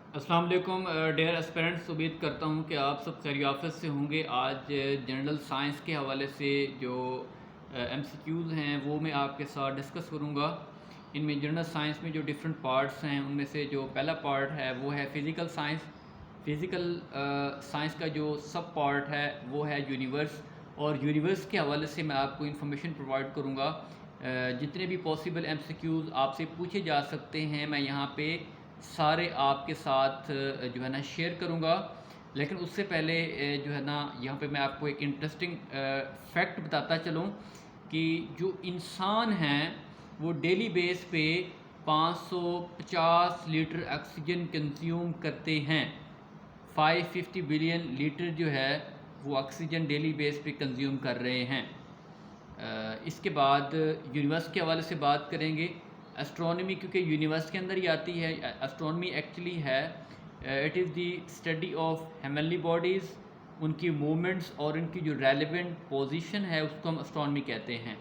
अस्सलाम वालेकुम dear aspirants. उम्मीद करता हूँ कि आप सब खैरियत से होंगे। आज जनरल साइंस के हवाले से जो एमसीक्यूज़ हैं वो मैं आपके साथ डिस्कस करूँगा। इनमें जनरल साइंस में जो डिफरेंट पार्ट्स हैं उनमें से जो पहला पार्ट है वो है फ़िज़िकल साइंस। फ़िज़िकल साइंस का जो सब पार्ट है वो है यूनिवर्स, और यूनिवर्स के हवाले से मैं आपको इन्फॉर्मेशन प्रोवाइड करूँगा। जितने भी पॉसिबल एमसीक्यूज़ आपसे पूछे जा सकते हैं मैं यहाँ पे सारे आपके साथ जो है ना शेयर करूँगा। लेकिन उससे पहले जो है ना यहाँ पे मैं आपको एक इंटरेस्टिंग फैक्ट बताता चलूँ कि जो इंसान हैं वो डेली बेस पे 550 लीटर ऑक्सीजन कंज्यूम करते हैं। 550 बिलियन लीटर जो है वो ऑक्सीजन डेली बेस पे कंज्यूम कर रहे हैं। इसके बाद यूनिवर्स के हवाले से बात करेंगे। एस्ट्रोनॉमी क्योंकि यूनिवर्स के अंदर ही आती है। एस्ट्रोनॉमी एक्चुअली है it is the study of heavenly bodies, उनकी मूवमेंट्स और उनकी जो रेलेवेंट पोजीशन है उसको हम एस्ट्रोनॉमी कहते हैं।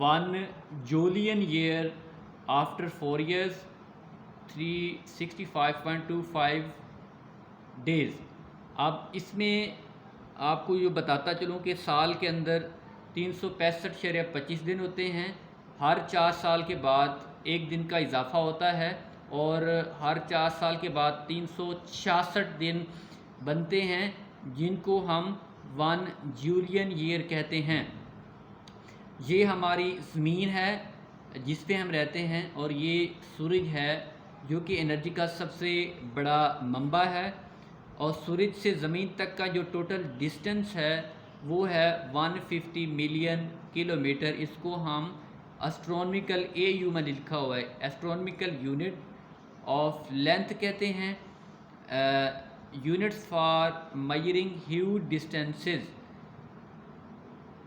1 Julian year after 4 years 365.25 days. अब इसमें आपको ये बताता चलूँ कि साल के अंदर 365.25 दिन होते हैं। हर 4 साल के बाद एक दिन का इजाफा होता है और हर 4 साल के बाद 366 दिन बनते हैं, जिनको हम 1 जुलियन ईयर कहते हैं। ये हमारी ज़मीन है जिस पे हम रहते हैं, और ये सूरज है जो कि एनर्जी का सबसे बड़ा मंबा है। और सूरज से ज़मीन तक का जो टोटल डिस्टेंस है वो है 150 मिलियन किलोमीटर। इसको हम एस्ट्रोनॉमिकल AU में लिखा हुआ है, एस्ट्रोनॉमिकल यूनिट ऑफ लेंथ कहते हैं। Units for measuring huge distances,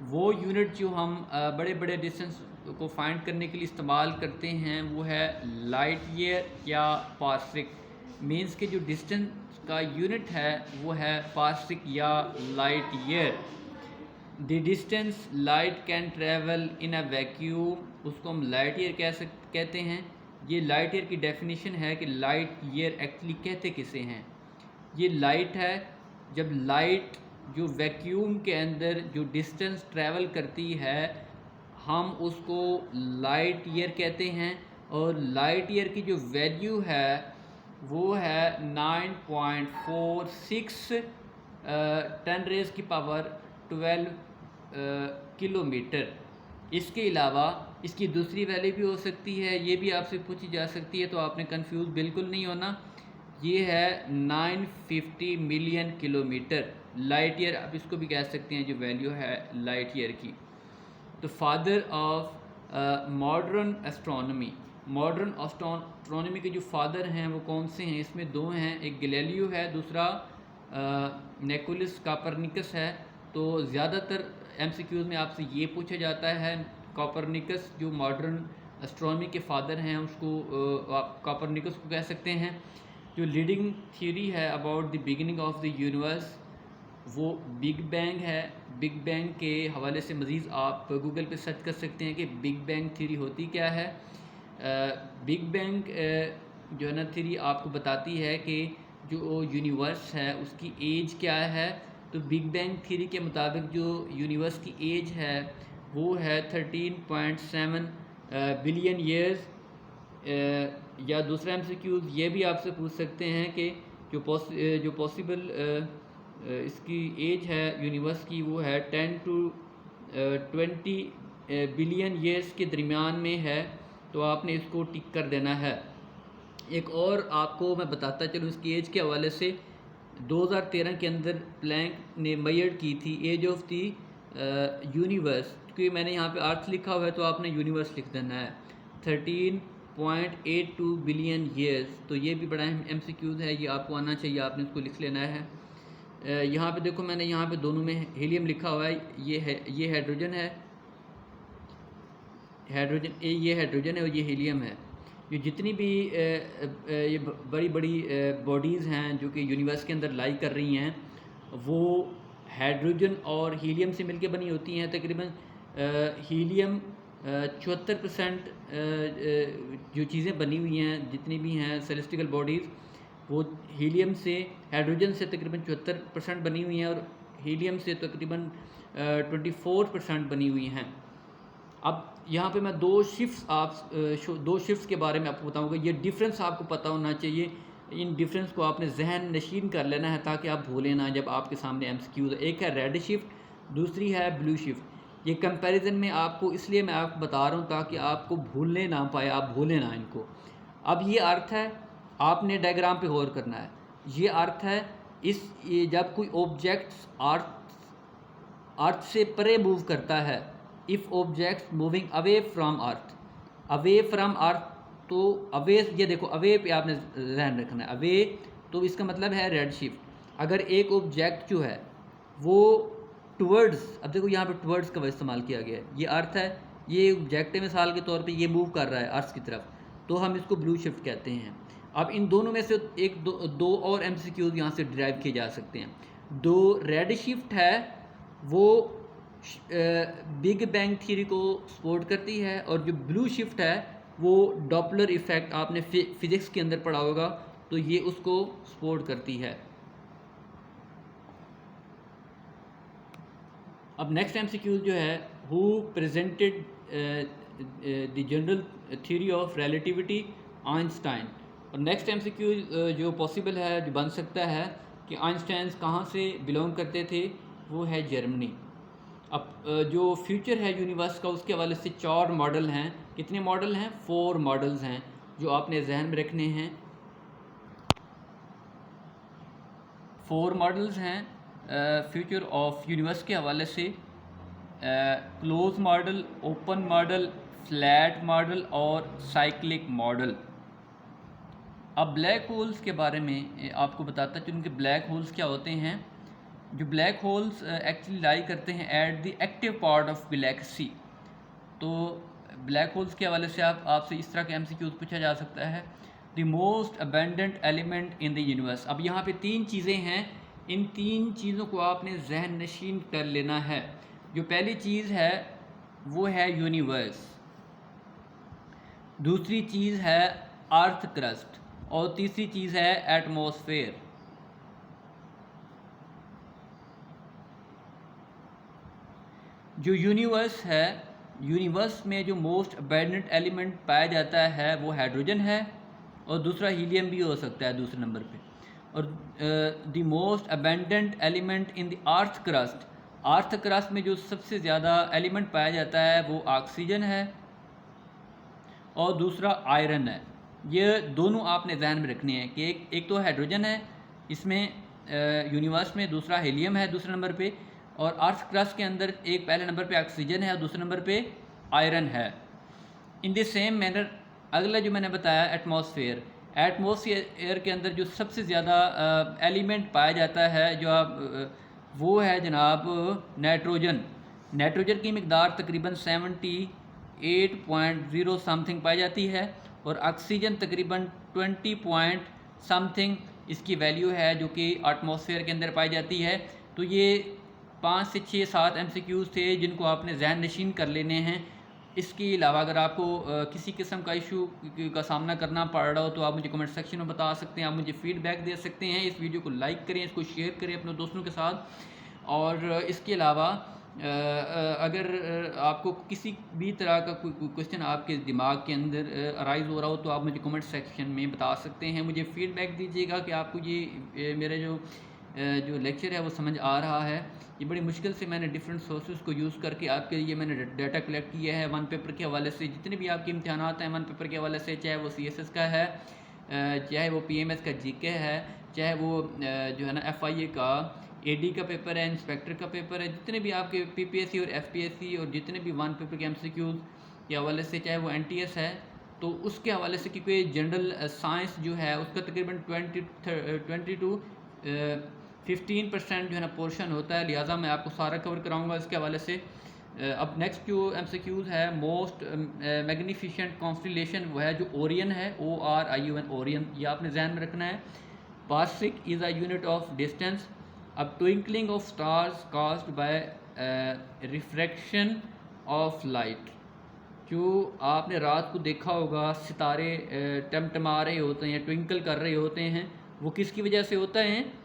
वो यूनिट जो हम बड़े बड़े डिस्टेंस को फाइंड करने के लिए इस्तेमाल करते हैं वो है लाइट ईयर या पार्सिक। मीन्स के जो डिस्टेंस का यूनिट है वो है पार्सिक या light year. The distance light can travel in a vacuum, उसको हम लाइट ईयर कहते हैं। ये लाइट ईयर की डेफिनेशन है कि लाइट ईयर एक्चुअली कहते किसे हैं। ये लाइट है, जब लाइट जो वैक्यूम के अंदर जो डिस्टेंस ट्रैवल करती है हम उसको लाइट ईयर कहते हैं। और लाइट ईयर की जो वैल्यू है वो है 9.46 10⁻12 किलोमीटर। इसके अलावा इसकी दूसरी वैल्यू भी हो सकती है, ये भी आपसे पूछी जा सकती है, तो आपने कंफ्यूज बिल्कुल नहीं होना। ये है 950 मिलियन किलोमीटर लाइट ईयर, आप इसको भी कह सकते हैं जो वैल्यू है लाइट ईयर की। तो father of modern astronomy, modern astronomy के जो फादर हैं वो कौन से हैं? इसमें दो हैं, एक गैलीलियो है, दूसरा निकोलस कोपरनिकस है। तो ज़्यादातर MCQs में आपसे ये पूछा जाता है, कोपरनिकस जो मॉडर्न एस्ट्रोनॉमी के फादर हैं उसको आप कोपरनिकस को कह सकते हैं। जो लीडिंग थ्योरी है about the beginning of the universe वो बिग बैंग है। बिग बैंग के हवाले से मज़ीद आप गूगल पे सर्च कर सकते हैं कि बिग बैंग थ्योरी होती क्या है। बिग बैंग जो है ना थ्योरी आपको बताती है कि जो यूनिवर्स है उसकी एज क्या है। तो बिग बैंग थ्योरी के मुताबिक जो यूनिवर्स की एज है वो है 13.7 बिलियन ईयर्स। या दूसरा MCQ ये भी आपसे पूछ सकते हैं कि जो पॉसिबल इसकी एज है यूनिवर्स की वो है 10 to 20 बिलियन ईयर्स के दरमियान में है, तो आपने इसको टिक कर देना है। एक और आपको मैं बताता चलूँ इसकी एज के हवाले से, 2013 के अंदर प्लैंक ने मेजर की थी एज ऑफ दी यूनिवर्स। क्योंकि मैंने यहाँ पे अर्थ लिखा हुआ है तो आपने यूनिवर्स लिख देना है। 13.82 बिलियन ईयर्स। तो ये भी बड़ा MCQs है, ये आपको आना चाहिए, आपने इसको लिख लेना है। यहाँ पे देखो मैंने यहाँ पे दोनों में हीलियम लिखा हुआ है, ये हाइड्रोजन है, ये हाइड्रोजन है और ये हीलियम है। ये जितनी भी ये बड़ी बड़ी बॉडीज़ हैं जो कि यूनिवर्स के अंदर लाई कर रही हैं वो हाइड्रोजन और हीलियम से मिलके बनी होती हैं। तकरीबन हीलियम 74% जो चीज़ें बनी हुई हैं, जितनी भी हैं सेलेस्टिकल बॉडीज़, वो हीलियम से, हाइड्रोजन से तकरीबन 74% बनी हुई हैं और हीलियम से तकरीबन 24% बनी हुई हैं। अब यहाँ पे मैं दो शिफ्ट्स के बारे में आपको बताऊंगा। ये डिफरेंस आपको पता होना चाहिए। इन डिफरेंस को आपने जहन नशीन कर लेना है ताकि आप भूलें ना जब आपके सामने एमसीक्यूज। एक है रेड शिफ्ट, दूसरी है ब्लू शिफ्ट। ये कंपैरिजन में आपको इसलिए मैं आपको बता रहा हूँ ताकि आपको भूलने ना पाए, आप भूलें ना इनको। अब ये अर्थ है, आपने डायग्राम पे गौर करना है। ये अर्थ है ये जब कोई ऑब्जेक्ट अर्थ से परे मूव करता है, if object moving away from Earth, तो अवे, ये देखो अवे पे आपने ध्यान रखना है। अवे तो इसका मतलब है रेड शिफ्ट। अगर एक ऑब्जेक्ट जो है वो टुवर्ड्स, अब देखो यहाँ पे टुवर्ड्स का इस्तेमाल किया गया है, ये अर्थ है, ये ऑब्जेक्ट है, मिसाल के तौर पे ये मूव कर रहा है अर्थ की तरफ, तो हम इसको ब्लू शिफ्ट कहते हैं। अब इन दोनों में से दो और एमसीक्यूज यहाँ से डिराइव किए जा सकते हैं। दो रेड शिफ्ट है वो बिग बैंग थ्योरी को सपोर्ट करती है, और जो ब्लू शिफ्ट है वो डॉपलर इफ़ेक्ट आपने फिज़िक्स के अंदर पढ़ा होगा, तो ये उसको सपोर्ट करती है। अब नेक्स्ट एमसीक्यू जो है, who presented the general theory of relativity, Einstein. और नेक्स्ट एमसीक्यू जो पॉसिबल है, जो बन सकता है कि आइंस्टाइन कहाँ से बिलोंग करते थे, वो है जर्मनी। अब जो फ्यूचर है यूनिवर्स का, उसके हवाले से 4 मॉडल हैं। कितने मॉडल हैं? 4 मॉडल्स हैं जो आपने जहन में रखने हैं। 4 मॉडल्स हैं फ्यूचर ऑफ यूनिवर्स के हवाले से। Close model, open model, flat model और साइक्लिक मॉडल। अब ब्लैक होल्स के बारे में आपको बताता है कि उनके ब्लैक होल्स क्या होते हैं। जो ब्लैक होल्स एक्चुअली लाई करते हैं at the active part of Galaxy. तो ब्लैक होल्स के हवाले से आपसे इस तरह के एमसीक्यूज पूछा जा सकता है। The most abundant element in the universe. अब यहाँ पे 3 चीज़ें हैं, इन 3 चीज़ों को आपने जहन नशीन कर लेना है। जो पहली चीज़ है वो है यूनिवर्स, दूसरी चीज़ है अर्थ क्रस्ट, और तीसरी चीज़ है एटमॉस्फेयर। जो यूनिवर्स है, यूनिवर्स में जो मोस्ट अबेंडेंट एलिमेंट पाया जाता है वो हाइड्रोजन है, और दूसरा हीलियम भी हो सकता है दूसरे नंबर पे। और the most abundant element in the earth crust में जो सबसे ज़्यादा एलिमेंट पाया जाता है वो ऑक्सीजन है, और दूसरा आयरन है। ये दोनों आपने ध्यान में रखने हैं कि एक तो हाइड्रोजन है इसमें यूनिवर्स में, दूसरा हीलियम है दूसरे नंबर पे, और अर्थ क्रस्ट के अंदर एक पहले नंबर पे ऑक्सीजन है और दूसरे नंबर पे आयरन है। इन द सेम मैनर अगला जो मैंने बताया एटमॉस्फेयर के अंदर जो सबसे ज़्यादा एलिमेंट पाया जाता है वो है जनाब नाइट्रोजन की मिकदार तकरीबन 78.0 समथिंग पाई जाती है, और ऑक्सीजन तकरीबन 20 पॉइंट समथिंग इसकी वैल्यू है जो कि एटमॉस्फेयर के अंदर पाई जाती है। तो ये 5 से 6 7 एमसीक्यूज़ थे जिनको आपने जहन नशीन कर लेने हैं। इसके अलावा अगर आपको किसी किस्म का इशू का सामना करना पड़ रहा हो तो आप मुझे कमेंट सेक्शन में बता सकते हैं, आप मुझे फीडबैक दे सकते हैं। इस वीडियो को लाइक करें, इसको शेयर करें अपने दोस्तों के साथ। और इसके अलावा अगर आपको किसी भी तरह का कोई क्वेश्चन आपके दिमाग के अंदर अराइज़ हो रहा हो तो आप मुझे कमेंट सेक्शन में बता सकते हैं। मुझे फीडबैक दीजिएगा कि आपको ये मेरे जो लेक्चर है वो समझ आ रहा है। ये बड़ी मुश्किल से मैंने डिफरेंट सोर्सेज को यूज़ करके आपके लिए मैंने डाटा कलेक्ट किया है। वन पेपर के हवाले से जितने भी आपके इम्तहानात हैं वन पेपर के हवाले से, चाहे वो CSS का है, चाहे वो PMS का GK है, चाहे वो जो है ना FIA का AD का पेपर है, इंस्पेक्टर का पेपर है, जितने भी आपके PPSC और FPSC और जितने भी वन पेपर के MCQs के हवाले से, चाहे वो NTS है, तो उसके हवाले से क्योंकि जनरल साइंस जो है उसका तकरीबन 20 to 15% जो है ना पोर्शन होता है, लिहाजा मैं आपको सारा कवर कराऊंगा इसके हवाले से। अब नेक्स्ट जो MCQs है, मोस्ट मैग्निफिशेंट कॉन्स्टिलेशन वो है जो ओरियन है, ORION, ओरियन, ये आपने ध्यान में रखना है। Parsec is a unit of distance. अब twinkling of stars caused by refraction of light. जो आपने रात को देखा होगा सितारे टमटमा रहे होते हैं, ट्विंकल कर रहे होते हैं, वो किसकी वजह से होता है?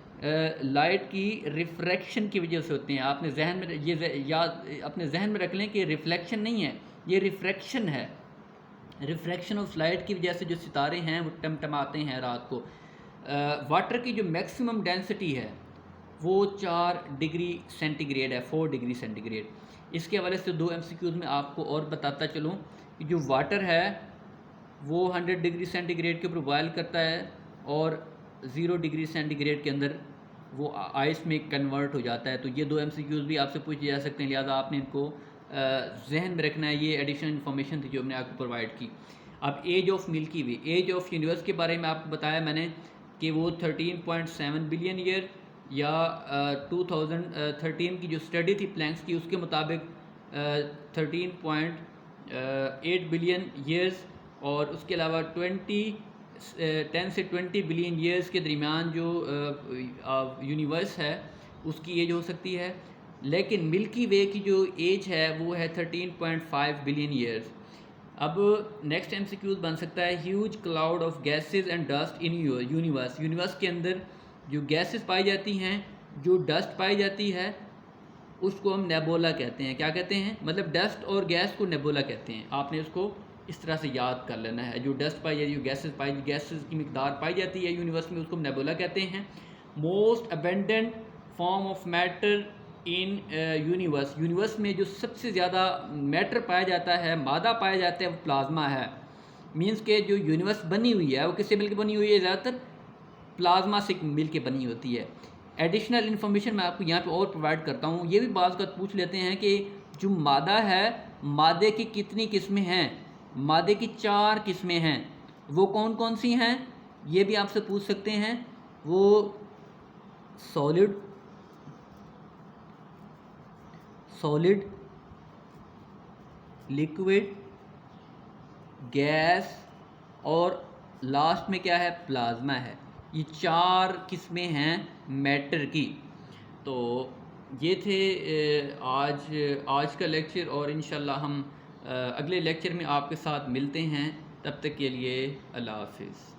लाइट की रिफ्रैक्शन की वजह से होते हैं। आपने जहन में याद अपने जहन में रख लें कि रिफ्लेक्शन नहीं है, ये रिफ्रैक्शन है। रिफ्रैक्शन ऑफ लाइट की वजह से जो सितारे हैं वो टमटमाते हैं रात को। वाटर की जो मैक्सिमम डेंसिटी है वो 4 डिग्री सेंटीग्रेड है, 4 डिग्री सेंटीग्रेड। इसके हवाले से 2 MCQs में आपको और बताता चलूँ कि जो वाटर है वो 100 डिग्री सेंटीग्रेड के ऊपर बॉयल करता है और 0 डिग्री सेंटीग्रेड के अंदर वो आइस में कन्वर्ट हो जाता है। तो ये 2 MCQs भी आपसे पूछे जा सकते हैं, लिहाजा आपने इनको जहन में रखना है। ये एडिशनल इन्फॉर्मेशन थी जो हमने आपको प्रोवाइड की। अब age of Milky Way, age of universe के बारे में आपको बताया मैंने कि वो 13.7 बिलियन ईयर या 2013 की जो स्टडी थी प्लैंक्स की उसके मुताबिक 13.8 बिलियन ईयर्स, और उसके अलावा 10 से 20 बिलियन ईयर्स के दरमियान जो यूनिवर्स है उसकी एज हो सकती है। लेकिन मिल्की वे की जो एज है वो है 13.5 बिलियन ईयर्स। अब नेक्स्ट MCQs बन सकता है huge cloud of gases and dust in universe. Universe के अंदर जो गैसेस पाई जाती हैं, जो डस्ट पाई जाती है, उसको हम नेबुला कहते हैं। क्या कहते हैं? मतलब डस्ट और गैस को नेबुला कहते हैं। आपने उसको इस तरह से याद कर लेना है। जो डस्ट पाई जाती है, जो गैसेस की मिकदार पाई जाती है यूनिवर्स में, उसको हम नेबुला कहते हैं। Most abundant form of matter in universe, universe में जो सबसे ज़्यादा मैटर पाया जाता है, मादा पाया जाता है, वो प्लाज्मा है। मींस के जो यूनिवर्स बनी हुई है वो किससे मिलकर बनी हुई है? ज़्यादातर प्लाज्मा से मिलकर बनी होती है। एडिशनल इन्फॉर्मेशन मैं आपको यहाँ पे और प्रोवाइड करता हूँ। ये भी बात पूछ लेते हैं कि जो मादा है, मादे की कितनी किस्में हैं? मादे की 4 किस्में हैं। वो कौन कौन सी हैं? ये भी आपसे पूछ सकते हैं। वो सॉलिड, लिक्विड, गैस और लास्ट में क्या है? प्लाज्मा है। ये 4 किस्में हैं मैटर की। तो ये थे आज का लेक्चर, और इंशाल्लाह हम अगले लेक्चर में आपके साथ मिलते हैं। तब तक के लिए अल्लाह हाफिज़।